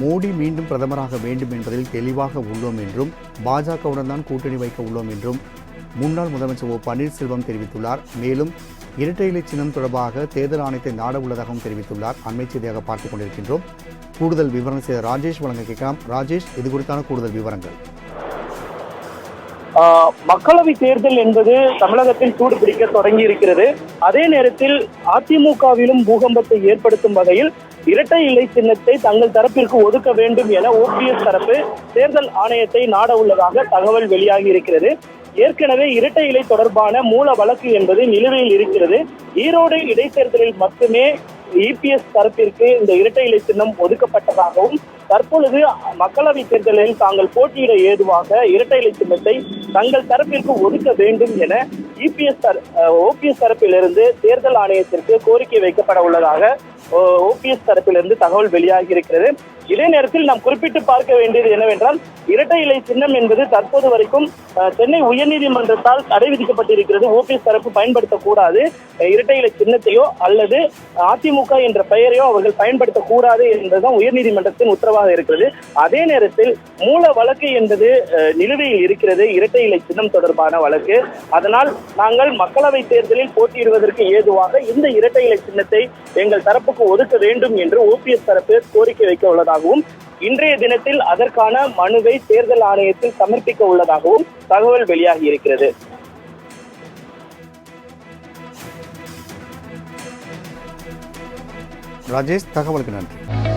மோடி மீண்டும் பிரதமராக வேண்டும் என்பதில் தெளிவாக உள்ளோம் என்றும் பாஜகவுடன் தான் கூட்டணி வைக்க உள்ளோம் என்றும் முன்னாள் முதலமைச்சர் ஓ பன்னீர்செல்வம் தெரிவித்துள்ளார். மேலும் இரட்டை இலை சின்னம் தொடர்பாக தேர்தல் ஆணையத்தை நாட உள்ளதாகவும் தெரிவித்துள்ளார். அண்மை செய்தியாக பார்த்துக் கொண்டிருக்கின்றோம். கூடுதல் விவரம் செய்த ராஜேஷ் வழங்க கேட்கலாம். ராஜேஷ், இது குறித்தான கூடுதல் விவரங்கள். மக்களவை தேர்தல் என்பது தமிழகத்தில் சூடு பிடிக்க தொடங்கி இருக்கிறது. அதே நேரத்தில் அதிமுகவிலும் பூகம்பத்தை ஏற்படுத்தும் வகையில் இரட்டை இலை சின்னத்தை தங்கள் தரப்பிற்கு ஒதுக்க வேண்டும் என ஓபிஎஸ் தரப்பு தேர்தல் ஆணையத்தை நாட உள்ளதாக தகவல் வெளியாகி இருக்கிறது. ஏற்கனவே இரட்டை இலை தொடர்பான மூல வழக்கு என்பது நிலுவையில் இருக்கிறது. ஈரோடு இடைத்தேர்தலில் மட்டுமே இபிஎஸ் தரப்பிற்கு இந்த இரட்டை இலை சின்னம் ஒதுக்கப்பட்டதாகவும் தற்பொழுது மக்களவை தேர்தலில் தாங்கள் போட்டியிட ஏதுவாக இரட்டை இலை சின்னத்தை தங்கள் தரப்பிற்கு ஒதுக்க வேண்டும் என ஓபிஎஸ் தரப்பிலிருந்து தேர்தல் ஆணையத்திற்கு கோரிக்கை வைக்கப்பட உள்ளதாக ஓபிஎஸ் தரப்பிலிருந்து தகவல் வெளியாகி இருக்கிறது. இதே நேரத்தில் நாம் குறிப்பிட்டு பார்க்க வேண்டியது என்னவென்றால், இரட்டை இலை சின்னம் என்பது தற்போது வரைக்கும் சென்னை உயர்நீதிமன்றத்தால் தடை விதிக்கப்பட்டிருக்கிறது. ஓபிஎஸ் தரப்பு பயன்படுத்தக்கூடாது, இரட்டை இலை சின்னத்தையோ அல்லது அதிமுக என்ற பெயரையோ அவர்கள் பயன்படுத்தக்கூடாது என்பதுதான் உயர்நீதிமன்றத்தின் உத்தரவாக இருக்கிறது. அதே நேரத்தில் மூல வழக்கு என்பது நிலுவையில் இருக்கிறது, இரட்டை இலை சின்னம் தொடர்பான வழக்கு. அதனால் நாங்கள் மக்களவை தேர்தலில் போட்டியிடுவதற்கு ஏதுவாக இந்த இரட்டை இலை சின்னத்தை எங்கள் தரப்புக்கு ஒதுக்க வேண்டும் என்று ஓபிஎஸ் தரப்பு கோரிக்கை வைக்க உள்ளதாகவும், இன்றைய தினத்தில் அதற்கான மனுவை தேர்தல் ஆணையத்தில் சமர்ப்பிக்க உள்ளதாகவும் தகவல் வெளியாகி இருக்கிறது. ராஜேஷ், தகவலுக்கு நன்றி.